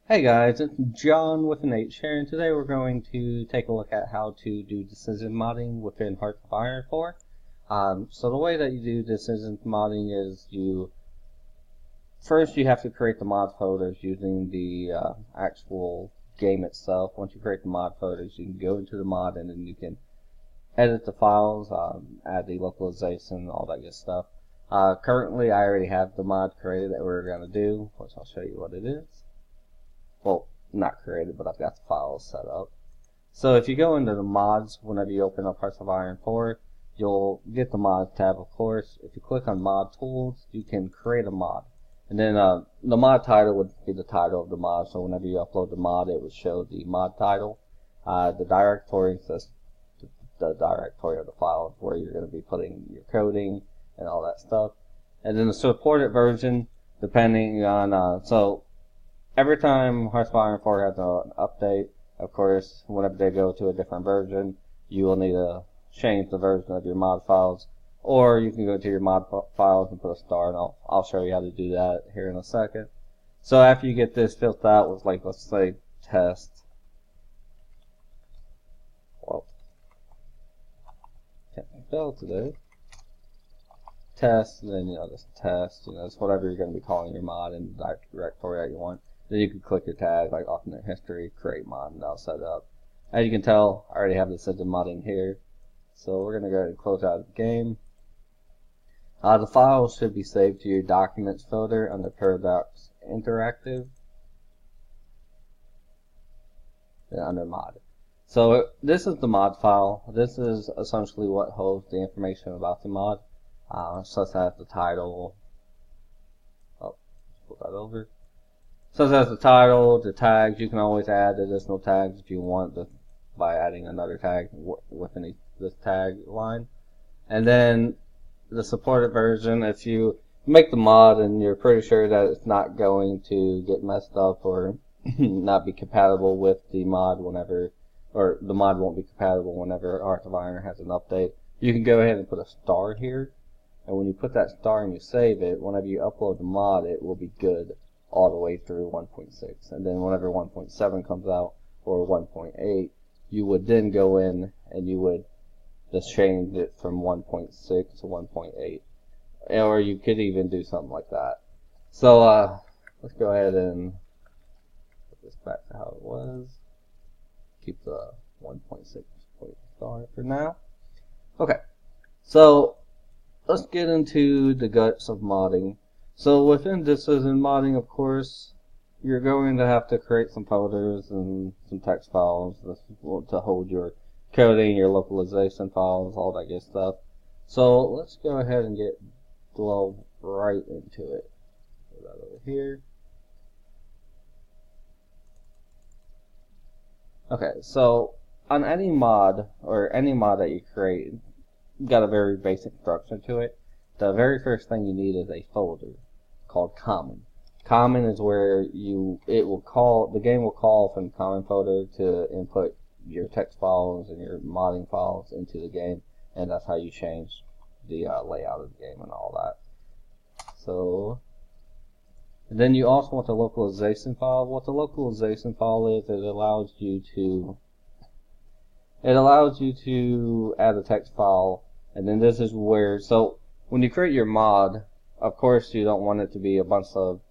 Hey guys, it's John with an H here, and today we're going to take a look at how to do decision modding within Hearts of Iron 4. So the way that you do decision modding is first you have to create the mod folders using the actual game itself. Once you create the mod folders, you can go into the mod and then you can edit the files, add the localization, all that good stuff. Currently I already have the mod created that we're going to do, which I'll show you what it is. Well, not created, but I've got the files set up. So if you go into the mods, whenever you open up Hearts of Iron 4, you'll get the mod tab, of course. If you click on mod tools, you can create a mod. And then the mod title would be the title of the mod, so whenever you upload the mod, it would show the mod title. The directory says the directory of the file where you're going to be putting your coding and all that stuff. And then the supported version, depending on, every time Hearts of Iron 4 has an update, of course, whenever they go to a different version, you will need to change the version of your mod files. Or you can go to your mod files and put a star, and I'll show you how to do that here in a second. So after you get this filled out with, like, let's say, test. Well, can't spell today. Test, and then, just test, it's whatever you're going to be calling your mod in the directory that you want. Then you can click your tag, like alternate history, create mod, and that'll set it up. As you can tell, I already have the decision modding here. So we're going to go ahead and close out the game. The files should be saved to your documents folder under Paradox Interactive. And under mod. So this is the mod file. This is essentially what holds the information about the mod. Such as the title. Oh, let's put that over. So that's the title, the tags. You can always add additional tags if you want by adding another tag within this tag line. And then the supported version, if you make the mod and you're pretty sure that it's not going to get messed up or not be compatible with the mod whenever, or the mod won't be compatible whenever Hearts of Iron has an update, you can go ahead and put a star here. And when you put that star and you save it, whenever you upload the mod, it will be good all the way through 1.6, and then whenever 1.7 comes out, or 1.8, you would then go in and you would just change it from 1.6 to 1.8, or you could even do something like that. So let's go ahead and put this back to how it was. Keep the 1.6 star for now. Okay, so let's get into the guts of modding. So within decision modding, of course, you're going to have to create some folders and some text files to hold your coding, your localization files, all that good stuff. So let's go ahead and delve right into it. Put that over here. Okay, so on any mod, or any mod that you create, you've got a very basic structure to it. The very first thing you need is a folder called common. Common is where the game will call from the common folder to input your text files and your modding files into the game, and that's how you change the layout of the game and all that. So, and then you also want the localization file. What the localization file is, it allows you to add a text file, and then this is where, so when you create your mod, of course you don't want it to be a bunch of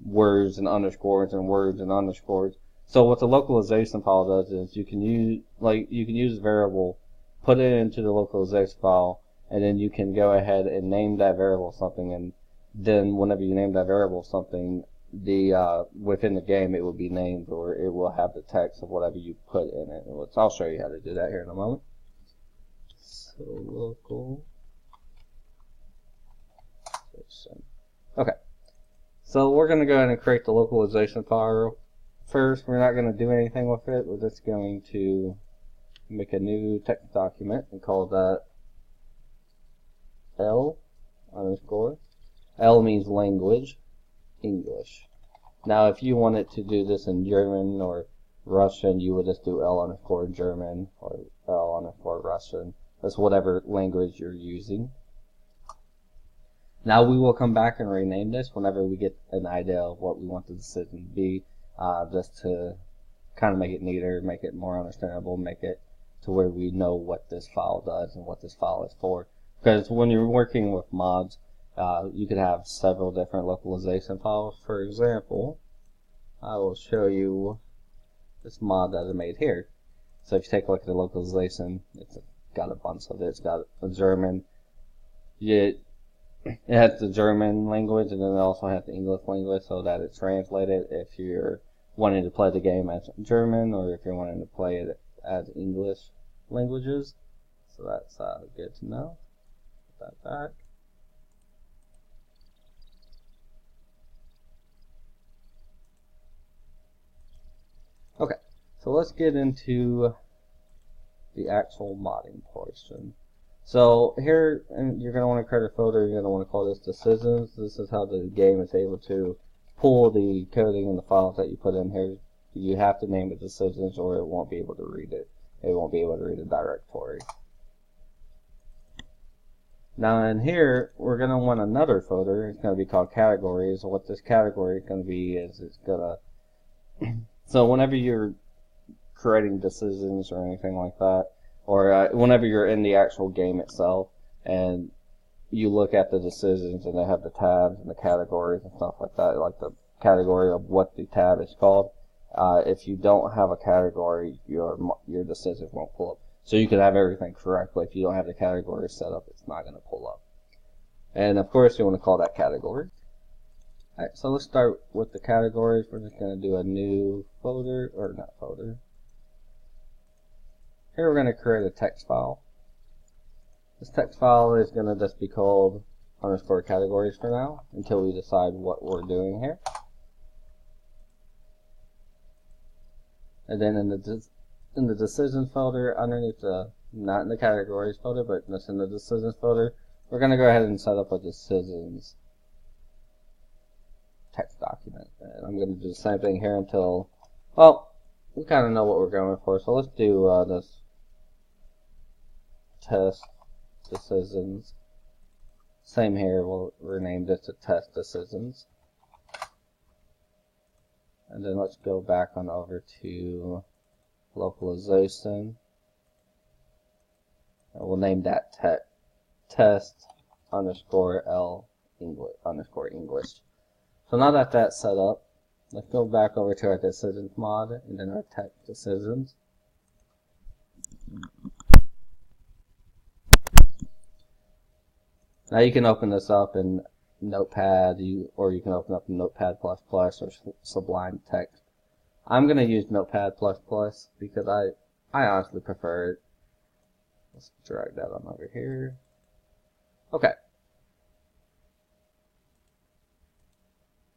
words and underscores and words and underscores. So what the localization file does is you can use a variable, put it into the localization file, and then you can go ahead and name that variable something, and then whenever you name that variable something, within the game it will be named, or it will have the text of whatever you put in it. I'll show you how to do that here in a moment. So local. Okay, so we're going to go ahead and create the localization file. First, we're not going to do anything with it. We're just going to make a new text document and call that L underscore. L means language, English. Now, if you wanted to do this in German or Russian, you would just do L underscore German or L underscore Russian. That's whatever language you're using. Now we will come back and rename this whenever we get an idea of what we want the decision to be. just to kind of make it neater, make it more understandable, make it to where we know what this file does and what this file is for. Because when you're working with mods, you could have several different localization files. For example, I will show you this mod that I made here. So if you take a look at the localization, it's got a bunch of it. It's got a German. It has the German language, and then it also has the English language so that it's translated if you're wanting to play the game as German or if you're wanting to play it as English languages. So that's good to know. Put that back. Okay, so let's get into the actual modding portion. So here, you're going to want to create a folder. You're going to want to call this decisions. This is how the game is able to pull the coding and the files that you put in here. You have to name it decisions or it won't be able to read it. It won't be able to read a directory. Now in here, we're going to want another folder. It's going to be called categories. So what this category is going to be is it's going to... So whenever you're creating decisions or anything like that, or whenever you're in the actual game itself and you look at the decisions and they have the tabs and the categories and stuff like that, like the category of what the tab is called, if you don't have a category, your decision won't pull up. So you could have everything correct, but if you don't have the category set up, it's not going to pull up. And of course, you want to call that category. Alright, so let's start with the categories. We're just going to do a new folder, or not folder. Here we're going to create a text file. This text file is going to just be called underscore categories for now until we decide what we're doing here. And then in the decisions folder, underneath the, not in the categories folder, but just in the decisions folder, we're going to go ahead and set up a decisions text document. And I'm going to do the same thing here until, well, we kind of know what we're going for. So let's do this test decisions. Same here, we'll rename this to test decisions. And then let's go back on over to localization. And we'll name that test underscore L English underscore English. So now that that's set up, let's go back over to our decisions mod and then our text decisions. Now you can open this up in Notepad, or you can open up in Notepad++ or Sublime Text. I'm going to use Notepad++ because I honestly prefer it. Let's drag that on over here. Okay.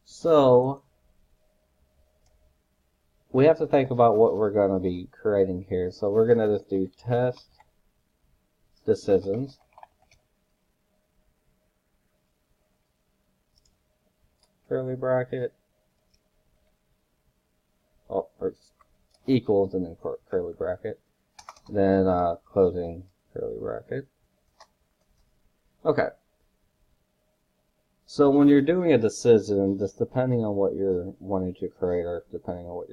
So we have to think about what we're going to be creating here. So we're going to just do test decisions. Curly bracket. Oh, or equals and then curly bracket. Then closing curly bracket. Okay. So when you're doing a decision, just depending on what you're wanting to create, or depending on what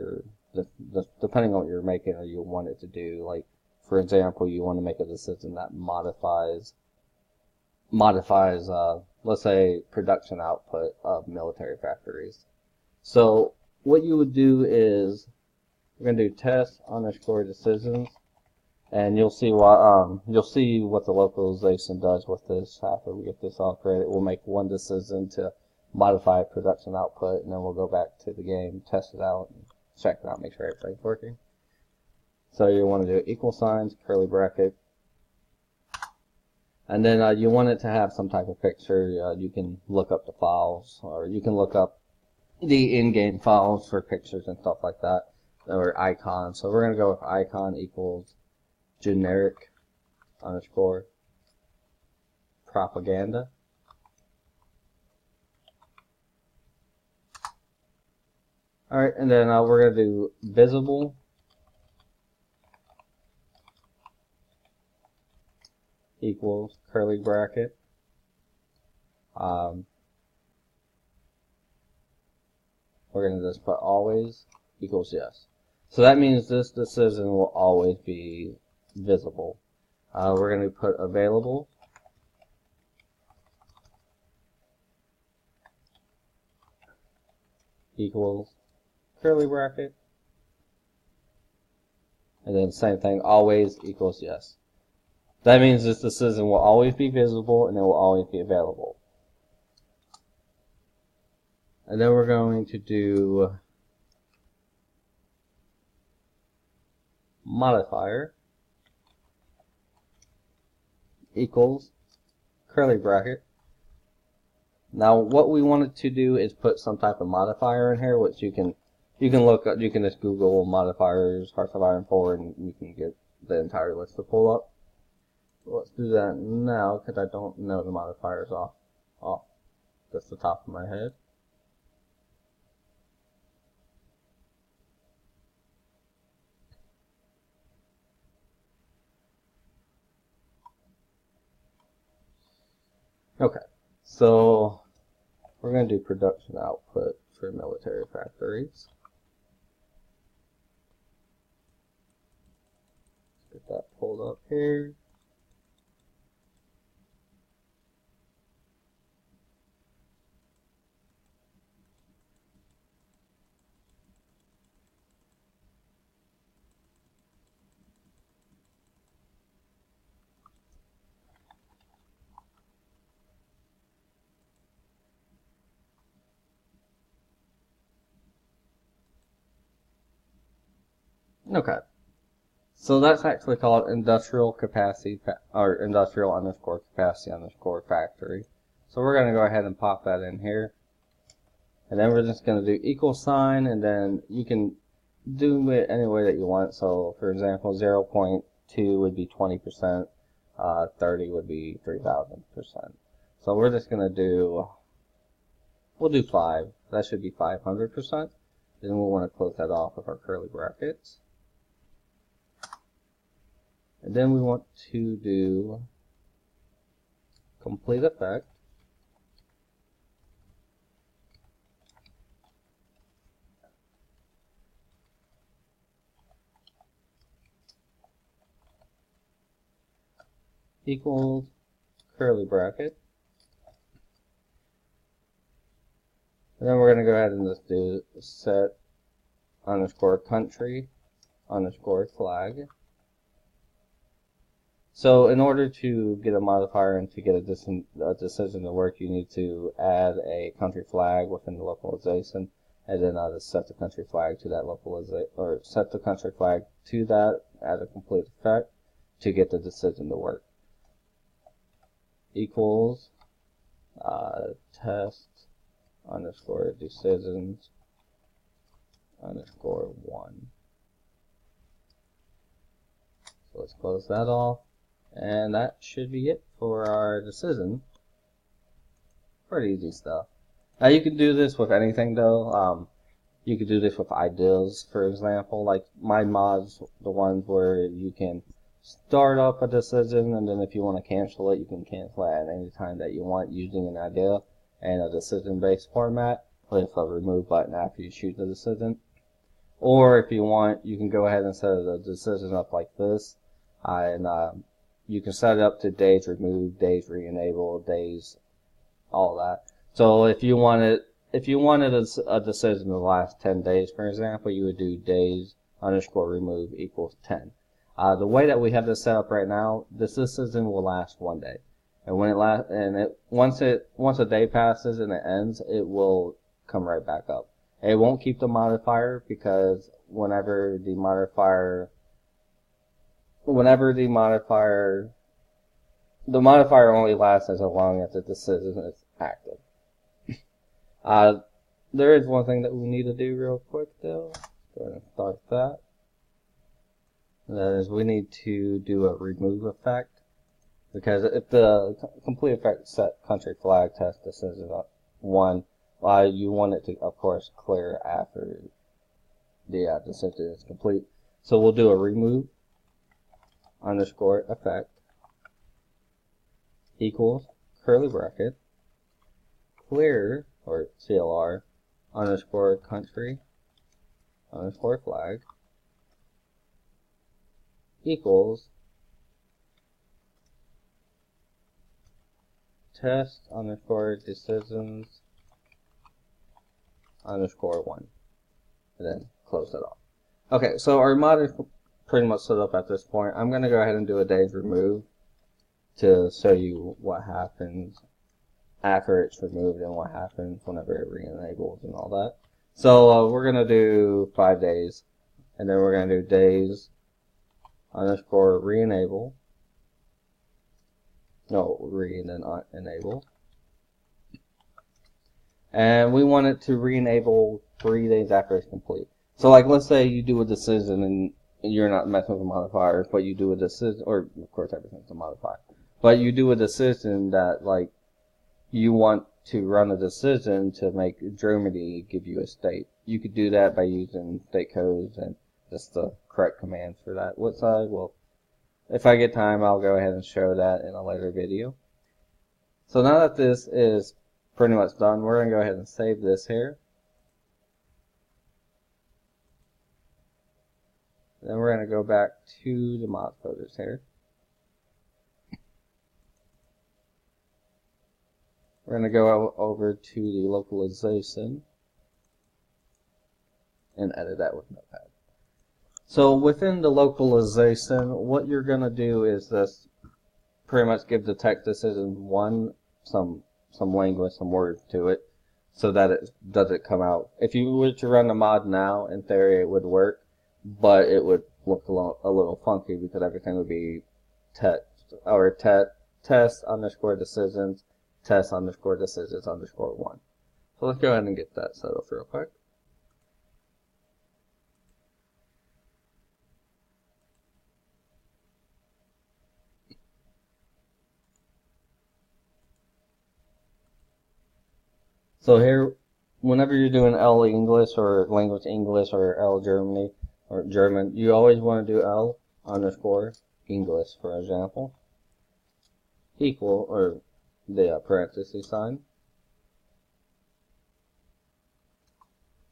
depending on what you're making or you want it to do, like for example, you want to make a decision that modifies let's say production output of military factories. So what you would do is we're going to do test underscore decisions, and you'll see what the localization does with this after we get this all created. We'll make one decision to modify production output, and then we'll go back to the game, test it out, and check it out, make sure everything's working. So you want to do equal signs, curly bracket, and then you want it to have some type of picture. You can look up the files, or you can look up the in-game files for pictures and stuff like that, or icons. So we're going to go with icon equals generic underscore propaganda. Alright, and then we're going to do visible equals curly bracket. We're going to just put always equals yes. So that means this decision will always be visible. We're going to put available equals curly bracket, and then same thing, always equals yes. That means this decision will always be visible and it will always be available. And then we're going to do modifier equals curly bracket. Now what we wanted to do is put some type of modifier in here, which you can look up, you can just Google modifiers Hearts of Iron 4 and you can get the entire list to pull up. Let's do that now because I don't know the modifiers off just the top of my head. Okay, so we're going to do production output for military factories. Get that pulled up here. Okay, so that's actually called industrial capacity or industrial underscore capacity underscore factory. So we're going to go ahead and pop that in here, and then we're just going to do equal sign, and then you can do it any way that you want. So for example, 0.2 would be 20%, 30 would be 3,000%. So we're just going to do, we'll do 5. That should be 500%. Then we'll want to close that off with our curly brackets. And then we want to do complete effect equals curly bracket. And then we're going to go ahead and just do set underscore country underscore flag. So in order to get a modifier and to get a decision to work, you need to add a country flag within the localization, and then just set the country flag to that localization, or set the country flag to that at a complete effect to get the decision to work. Equals test underscore decisions underscore 1. So let's close that off. And that should be it for our decision. Pretty easy stuff. Now you can do this with anything though. You could do this with ideas, for example. Like my mods, the ones where you can start up a decision, and then if you want to cancel it, you can cancel it at any time that you want using an idea and a decision-based format with a remove button after you choose the decision. Or if you want, you can go ahead and set the decision up like this, and you can set it up to days removed, days re-enabled, days, all that. So if you wanted a decision in the last 10 days, for example, you would do days underscore remove equals 10. The way that we have this set up right now, this decision will last 1 day, and when it once a day passes and it ends, it will come right back up. It won't keep the modifier because whenever the modifier only lasts as long as the decision is active. There is one thing that we need to do real quick though. Go ahead and start that. And that is we need to do a remove effect, because if the complete effect set country flag test decision 1, you want it to, of course, clear after the decision is complete. So we'll do a remove underscore effect equals curly bracket clear, or CLR, underscore country underscore flag equals test underscore decisions underscore 1, and then close it off. Okay, so our mod is pretty much set up at this point. I'm going to go ahead and do a days remove to show you what happens after it's removed and what happens whenever it re-enables and all that. So we're going to do 5 days, and then we're going to do days underscore re-enable. No, and then enable. And we want it to re-enable 3 days after it's complete. So like, let's say you do a decision and you're not messing with the modifiers, but you do a decision, or of course everything's a modifier, but you do a decision that like you want to run a decision to make Germany give you a state. You could do that by using state codes and just the correct commands for that. What side? Well, if I get time, I'll go ahead and show that in a later video. So now that this is pretty much done, we're going to go ahead and save this here. Then we're going to go back to the mod folders here. We're going to go over to the localization and edit that with Notepad. So within the localization, what you're going to do is this pretty much give the text decision 1 some language, some words to it, so that it doesn't come out. If you were to run the mod now, in theory it would work, but it would look a little funky because everything would be test underscore decisions, test underscore decisions underscore 1. So let's go ahead and get that set up real quick. So here, whenever you're doing L English or language English or L Germany or German, you always want to do L underscore English, for example, equal, or the parenthesis sign.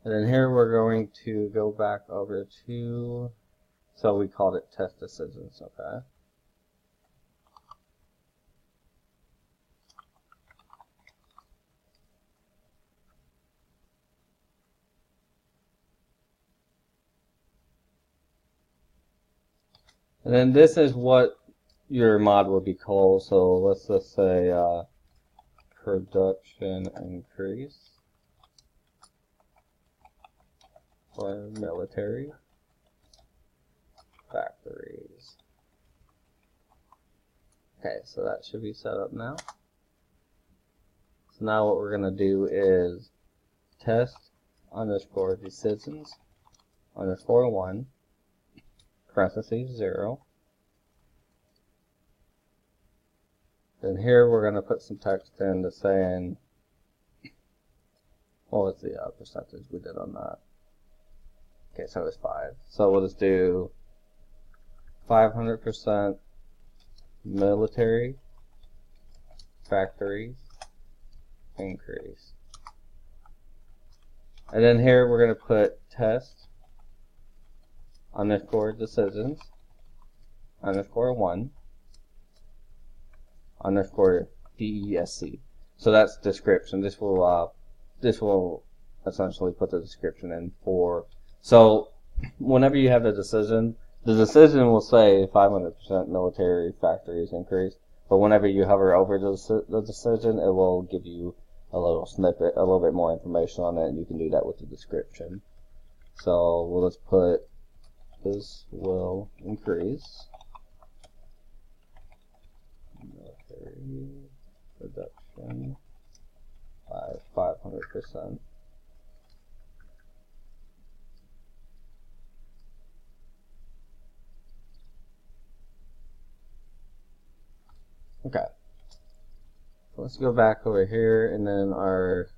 And then here we're going to go back over to, so we called it test decisions, okay. And then this is what your mod would be called. So let's just say production increase for military factories. Okay, so that should be set up now. So now what we're going to do is test underscore decisions underscore 1 parentheses 0. Then here we're going to put some text in to saying, what was the percentage we did on that? Okay, so it's 5. So we'll just do 500% military factories increase. And then here we're going to put test underscore decisions underscore 1 underscore DESC. So that's description. This will essentially put the description in for. So whenever you have the decision will say 500% military factories increase. But whenever you hover over the decision, it will give you a little snippet, a little bit more information on it, and you can do that with the description. So we'll just put this will increase military production by 500%. Okay. So let's go back over here, and then our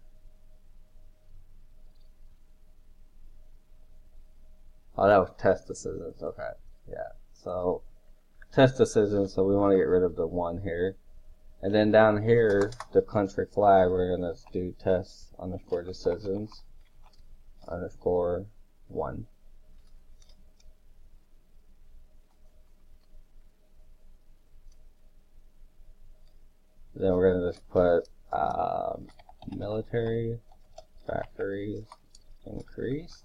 oh, that was test decisions. Okay, yeah. So test decisions. So we want to get rid of the 1 here, and then down here, the country flag, we're gonna do test underscore decisions underscore 1. Then we're going to just put military factories increased.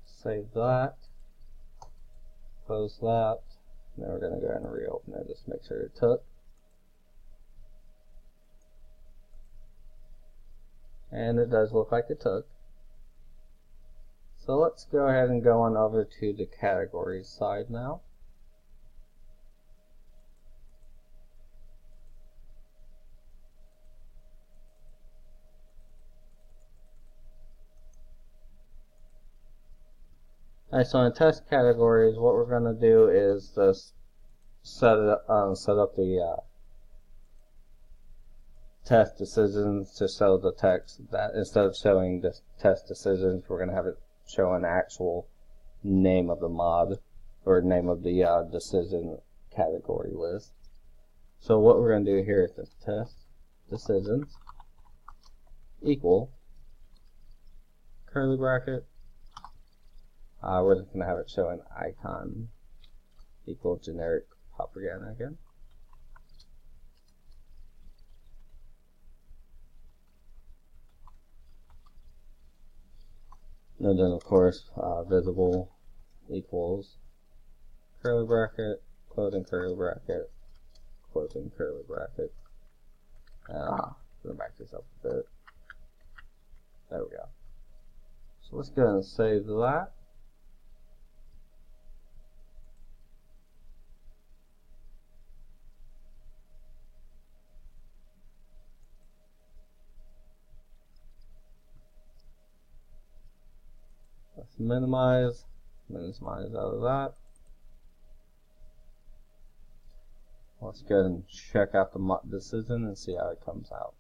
Save that. Close that. Then we're going to go ahead and reopen it just to make sure it took. And it does look like it took. So let's go ahead and go on over to the categories side now. Alright, so in test categories, what we're going to do is just set up the test decisions to show the text that instead of showing the test decisions, we're going to have it show an actual name of the mod or name of the decision category list. So what we're going to do here is just test decisions equal curly bracket. We're just going to have it show an icon equal generic propaganda again. And then of course visible equals curly bracket, closing curly bracket, closing curly bracket. Go back this up a bit. There we go. So let's go ahead and save that. Let's minimize out of that. Let's go ahead and check out the decision and see how it comes out.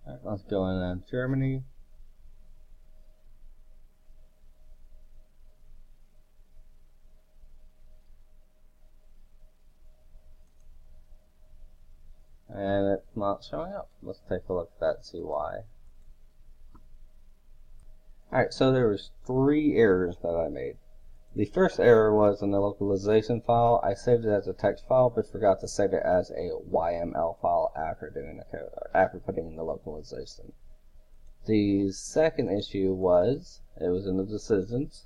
Alright, let's go in Germany. And it's not showing up. Let's take a look at that and see why. Alright, so there was 3 errors that I made. The first error was in the localization file. I saved it as a text file, but forgot to save it as a YML file after doing the code, after putting in the localization. The second issue was it was in the decisions.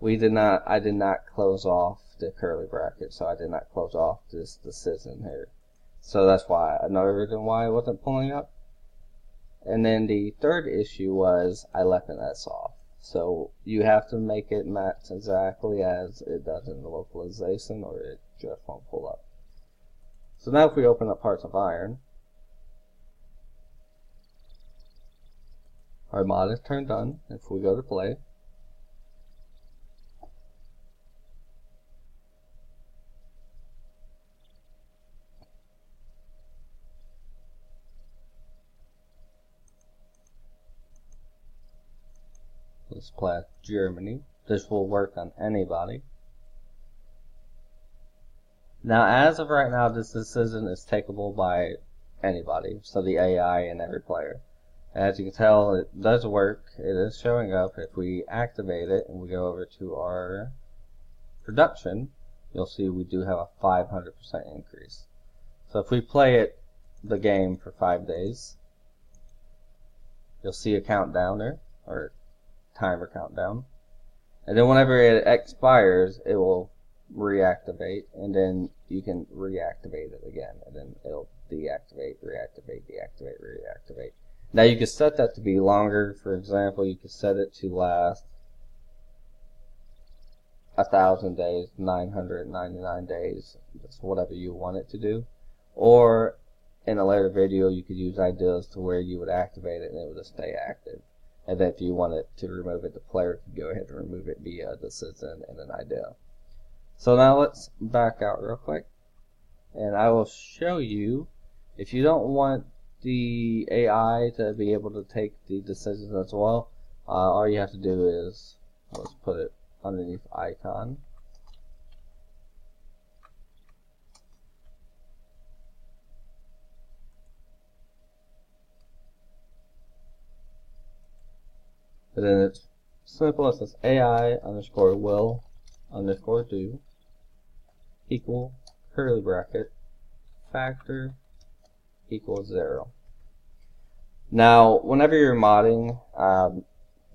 I did not close off the curly bracket, so I did not close off this decision here. So that's why another reason why it wasn't pulling up. And then the third issue was I left an S off. So you have to make it match exactly as it does in the localization or it just won't pull up. So now if we open up Hearts of Iron, our mod is turned on. If we go to play, let's play Germany. This will work on anybody. Now, as of right now, this decision is takeable by anybody, so the AI and every player. As you can tell, it does work. It is showing up. If we activate it and we go over to our production, you'll see we do have a 500% increase. So if we play the game for 5 days, you'll see a countdown there, or timer countdown. And then whenever it expires, it will reactivate, and then you can reactivate it again, and then it'll deactivate, reactivate, deactivate, reactivate. Now you can set that to be longer. For example, you can set it to last 1,000 days, 999 days, just whatever you want it to do. Or in a later video you could use ideals to where you would activate it and it would just stay active. And then if you wanted to remove it, the player could go ahead and remove it via a decision and an ideal. So now let's back out real quick, and I will show you, if you don't want the AI to be able to take the decisions as well, all you have to do is, let's put it underneath icon. And then it's simple. It says AI underscore will underscore do equal curly bracket factor equals 0. Now, whenever you're modding,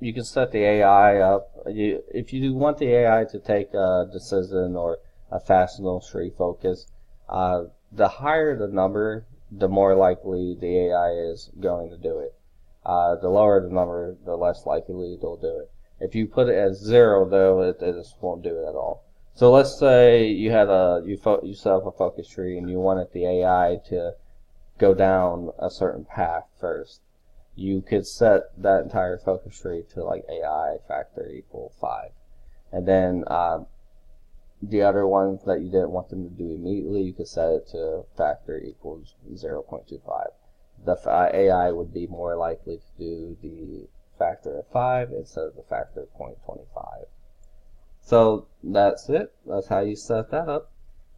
you can set the AI up. If you want the AI to take a decision or a fastenal tree focus, the higher the number, the more likely the AI is going to do it. The lower the number, the less likely they'll do it. If you put it as 0, though, it just won't do it at all. So let's say you had you set up a focus tree and you wanted the AI to go down a certain path first. You could set that entire focus tree to like AI factor equal 5, and then the other ones that you didn't want them to do immediately, you could set it to factor equals 0.25. The AI would be more likely to do the factor of 5 instead of the factor of 0.25. So that's it. That's how you set that up.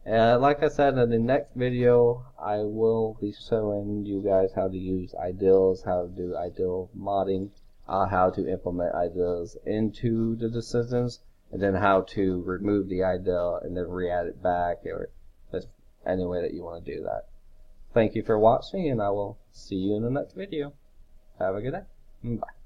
And like I said, in the next video, I will be showing you guys how to use ideals, how to do ideal modding, how to implement ideals into the decisions, and then how to remove the ideal and then re-add it back, or just any way that you want to do that. Thank you for watching, and I will see you in the next video. Have a good day. Bye.